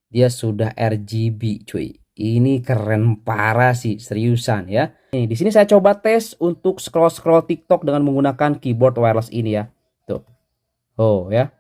Dia sudah RGB cuy. Ini keren parah sih, seriusan ya. Nih, di sini saya coba tes untuk scroll-scroll TikTok dengan menggunakan keyboard wireless ini ya. Tuh. Oh ya.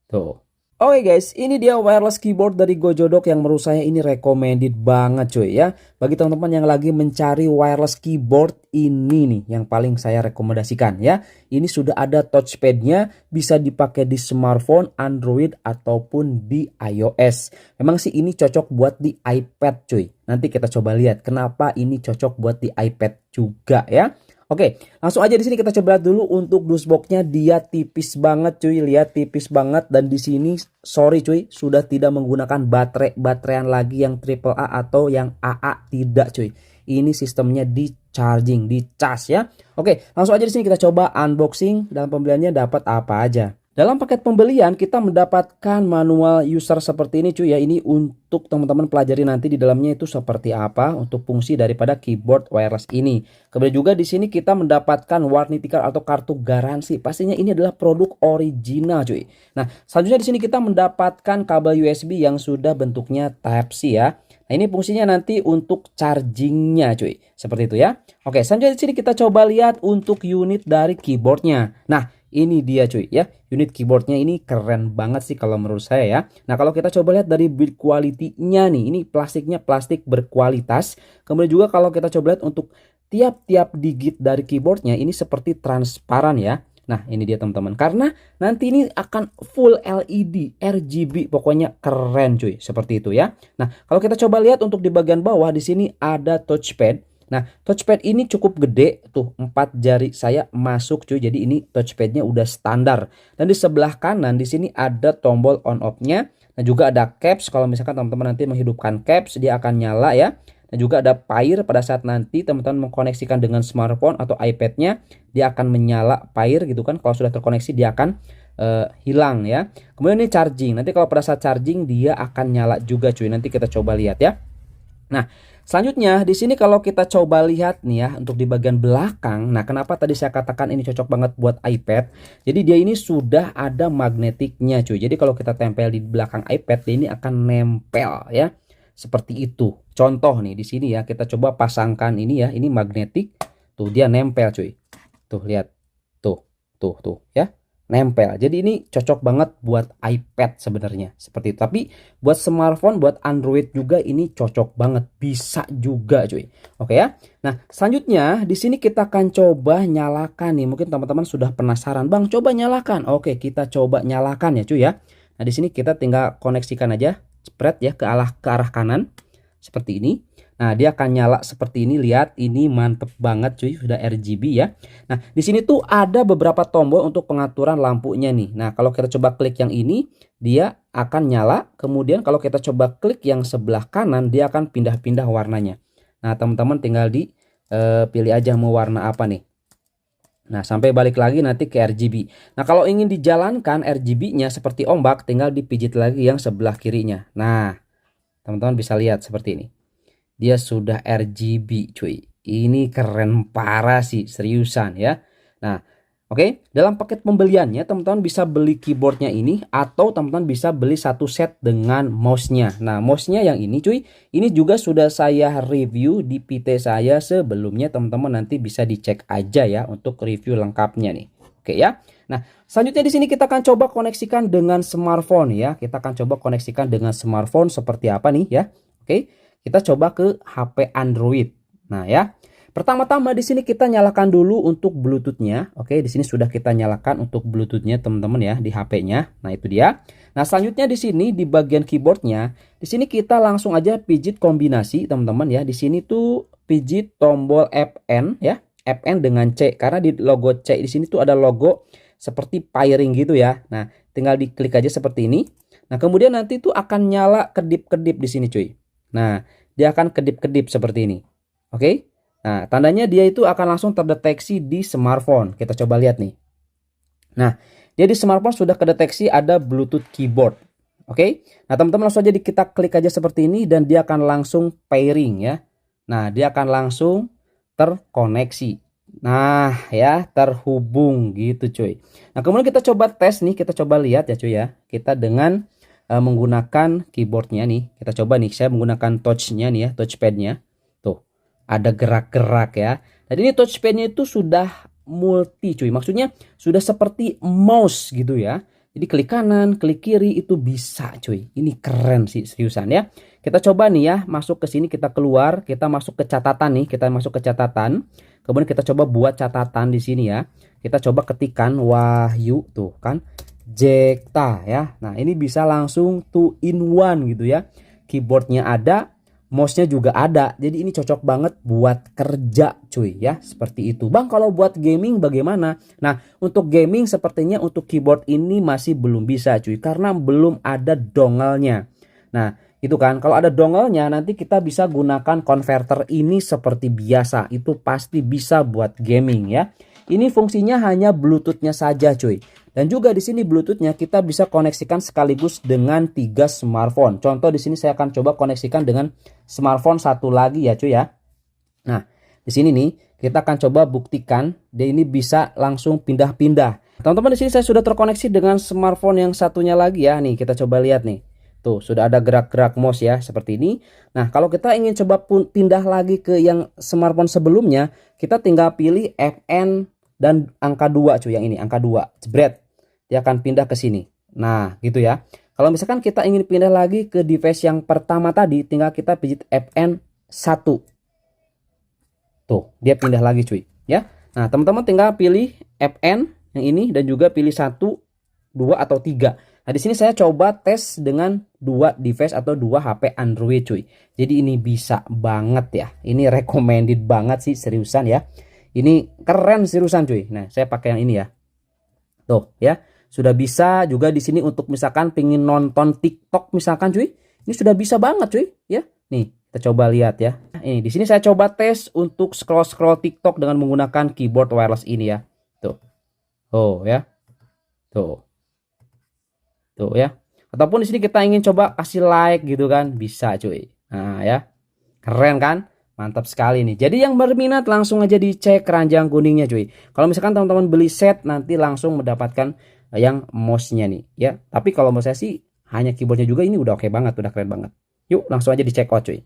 Tuh. Oke guys, ini dia wireless keyboard dari Gojodok yang menurut saya ini recommended banget cuy ya. Bagi teman-teman yang lagi mencari wireless keyboard ini nih yang paling saya rekomendasikan ya. Ini sudah ada touchpadnya, bisa dipakai di smartphone, Android ataupun di iOS. Memang sih ini cocok buat di iPad cuy. Nanti kita coba lihat kenapa ini cocok buat di iPad juga ya. Oke, langsung aja di sini kita coba lihat dulu untuk dusboxnya. Dia tipis banget cuy, lihat tipis banget. Dan di sini sorry cuy, sudah tidak menggunakan baterai-bateraian lagi yang triple A atau yang AA, tidak cuy. Ini sistemnya di charging, di cas ya. Oke, langsung aja di sini kita coba unboxing. Dalam pembeliannya dapat apa aja. Dalam paket pembelian kita mendapatkan manual user seperti ini cuy ya. Ini untuk teman-teman pelajari nanti di dalamnya itu seperti apa untuk fungsi daripada keyboard wireless ini. Kemudian juga di sini kita mendapatkan warranty card atau kartu garansi. Pastinya ini adalah produk original cuy. Nah, selanjutnya di sini kita mendapatkan kabel USB yang sudah bentuknya Type C ya. Nah, ini fungsinya nanti untuk chargingnya cuy. Seperti itu ya. Oke, selanjutnya di sini kita coba lihat untuk unit dari keyboardnya. Nah, ini dia cuy ya. Unit keyboardnya ini keren banget sih kalau menurut saya ya. Nah, kalau kita coba lihat dari build quality-nya nih. Ini plastiknya plastik berkualitas. Kemudian juga kalau kita coba lihat untuk tiap-tiap digit dari keyboardnya ini seperti transparan ya. Nah, ini dia teman-teman. Karena nanti ini akan full LED, RGB, pokoknya keren cuy. Seperti itu ya. Nah, kalau kita coba lihat untuk di bagian bawah di sini ada touchpad. Nah, touchpad ini cukup gede tuh, 4 jari saya masuk cuy. Jadi ini touchpadnya udah standar. Dan di sebelah kanan di sini ada tombol on off-nya. Dan juga ada caps. Kalau misalkan teman-teman nanti menghidupkan caps, dia akan nyala ya. Dan juga ada pair pada saat nanti teman-teman mengkoneksikan dengan smartphone atau iPad-nya, dia akan menyala pair gitu kan. Kalau sudah terkoneksi dia akan hilang ya. Kemudian ini charging. Nanti kalau pada saat charging dia akan nyala juga cuy. Nanti kita coba lihat ya. Nah, selanjutnya di sini kalau kita coba lihat nih ya untuk di bagian belakang. Nah, kenapa tadi saya katakan ini cocok banget buat iPad? Jadi dia ini sudah ada magnetiknya cuy. Jadi kalau kita tempel di belakang iPad dia ini akan nempel ya. Seperti itu. Contoh nih di sini ya, kita coba pasangkan ini ya. Ini magnetik. Tuh dia nempel cuy. Tuh lihat. Tuh ya. Nempel. Jadi ini cocok banget buat iPad sebenarnya. Seperti itu. Tapi buat smartphone, buat Android juga ini cocok banget. Bisa juga cuy. Oke ya. Nah, selanjutnya di sini kita akan coba nyalakan nih. Mungkin teman-teman sudah penasaran, "Bang, coba nyalakan." Oke, kita coba nyalakan ya cuy ya. Nah, di sini kita tinggal koneksikan aja spread ya ke arah kanan seperti ini. Nah, dia akan nyala seperti ini. Lihat, ini mantep banget cuy, sudah RGB ya. Nah, di sini tuh ada beberapa tombol untuk pengaturan lampunya nih. Nah, kalau kita coba klik yang ini, dia akan nyala. Kemudian kalau kita coba klik yang sebelah kanan, dia akan pindah-pindah warnanya. Nah, teman-teman tinggal pilih aja mau warna apa nih. Nah, sampai balik lagi nanti ke RGB. Nah, kalau ingin dijalankan RGB-nya seperti ombak, tinggal dipijit lagi yang sebelah kirinya. Nah, teman-teman bisa lihat seperti ini. Dia sudah RGB cuy. Ini keren parah sih, seriusan ya. Nah, oke, dalam paket pembeliannya teman-teman bisa beli keyboardnya ini atau teman-teman bisa beli satu set dengan mouse-nya. Nah, mouse-nya yang ini cuy, ini juga sudah saya review di PT saya sebelumnya. Teman-teman nanti bisa dicek aja ya untuk review lengkapnya nih. Oke ya. Nah, selanjutnya di sini kita akan coba koneksikan dengan smartphone ya. Kita akan coba koneksikan dengan smartphone seperti apa nih ya. Oke, kita coba ke HP Android. Nah ya, pertama-tama di sini kita nyalakan dulu untuk Bluetooth-nya. Oke, di sini sudah kita nyalakan untuk Bluetooth-nya teman-teman ya di HP-nya. Nah, itu dia. Nah, selanjutnya di sini di bagian keyboard-nya, di sini kita langsung aja pijit kombinasi teman-teman ya. Di sini tuh pijit tombol Fn ya. Fn dengan C karena di logo C di sini tuh ada logo seperti pairing gitu ya. Nah, tinggal diklik aja seperti ini. Nah, kemudian nanti tuh akan nyala kedip-kedip di sini cuy. Nah, dia akan kedip-kedip seperti ini. Oke. Nah, tandanya dia itu akan langsung terdeteksi di smartphone. Kita coba lihat nih. Nah, dia di smartphone sudah kedeteksi ada Bluetooth keyboard. Oke. Nah, teman-teman langsung aja kita klik aja seperti ini dan dia akan langsung pairing ya. Nah, dia akan langsung terkoneksi. Nah, ya, terhubung gitu cuy. Nah, kemudian kita coba tes nih, kita coba lihat ya cuy ya. Kita dengan menggunakan keyboardnya nih. Kita coba nih, saya menggunakan touchnya nih ya, touchpadnya. Tuh, ada gerak-gerak ya. Dan ini touchpadnya itu sudah multi cuy, maksudnya sudah seperti mouse gitu ya. Jadi klik kanan, klik kiri itu bisa cuy. Ini keren sih seriusan ya. Kita coba nih ya, masuk ke sini, kita keluar, kita masuk ke catatan nih, kita masuk ke catatan. Kemudian kita coba buat catatan di sini ya. Kita coba ketikkan Wahyu tuh kan. Jekta ya. Nah, ini bisa langsung 2 in 1 gitu ya. Keyboardnya ada, mouse-nya juga ada. Jadi ini cocok banget buat kerja cuy ya. Seperti itu. Bang, kalau buat gaming bagaimana? Nah, untuk gaming sepertinya untuk keyboard ini masih belum bisa cuy. Karena belum ada dongle-nya. Nah, itu kan. Kalau ada dongle-nya nanti kita bisa gunakan converter ini seperti biasa. Itu pasti bisa buat gaming ya. Ini fungsinya hanya Bluetooth-nya saja cuy. Dan juga di sini Bluetooth-nya kita bisa koneksikan sekaligus dengan 3 smartphone. Contoh di sini saya akan coba koneksikan dengan smartphone satu lagi ya cuy ya. Nah, di sini nih kita akan coba buktikan dan ini bisa langsung pindah-pindah. Teman-teman, di sini saya sudah terkoneksi dengan smartphone yang satunya lagi ya. Nih, kita coba lihat nih. Tuh, sudah ada gerak-gerak mouse ya seperti ini. Nah, kalau kita ingin coba pindah lagi ke yang smartphone sebelumnya, kita tinggal pilih FN dan angka 2 cuy, yang ini angka 2. Jebret. Dia akan pindah ke sini. Nah, gitu ya. Kalau misalkan kita ingin pindah lagi ke device yang pertama tadi, tinggal kita pijit FN 1. Tuh, dia pindah lagi cuy, ya. Nah, teman-teman tinggal pilih FN yang ini dan juga pilih 1, 2 atau 3. Nah, di sini saya coba tes dengan 2 device atau 2 HP Android cuy. Jadi ini bisa banget ya. Ini recommended banget sih seriusan ya. Ini keren seriusan cuy. Nah, saya pakai yang ini ya. Tuh ya, sudah bisa juga di sini untuk misalkan pingin nonton TikTok misalkan cuy. Ini sudah bisa banget cuy ya. Nih, kita coba lihat ya. Ini di sini saya coba tes untuk scroll TikTok dengan menggunakan keyboard wireless ini ya. Tuh. Oh ya. Tuh. Tuh ya. Ataupun di sini kita ingin coba kasih like gitu kan, bisa cuy. Nah, ya. Keren kan? Mantap sekali nih. Jadi yang berminat langsung aja dicek keranjang kuningnya cuy. Kalau misalkan teman-teman beli set nanti langsung mendapatkan yang mouse-nya nih ya. Tapi kalau menurut saya sih hanya keyboardnya juga ini udah oke banget, udah keren banget. Yuk langsung aja dicek out cuy.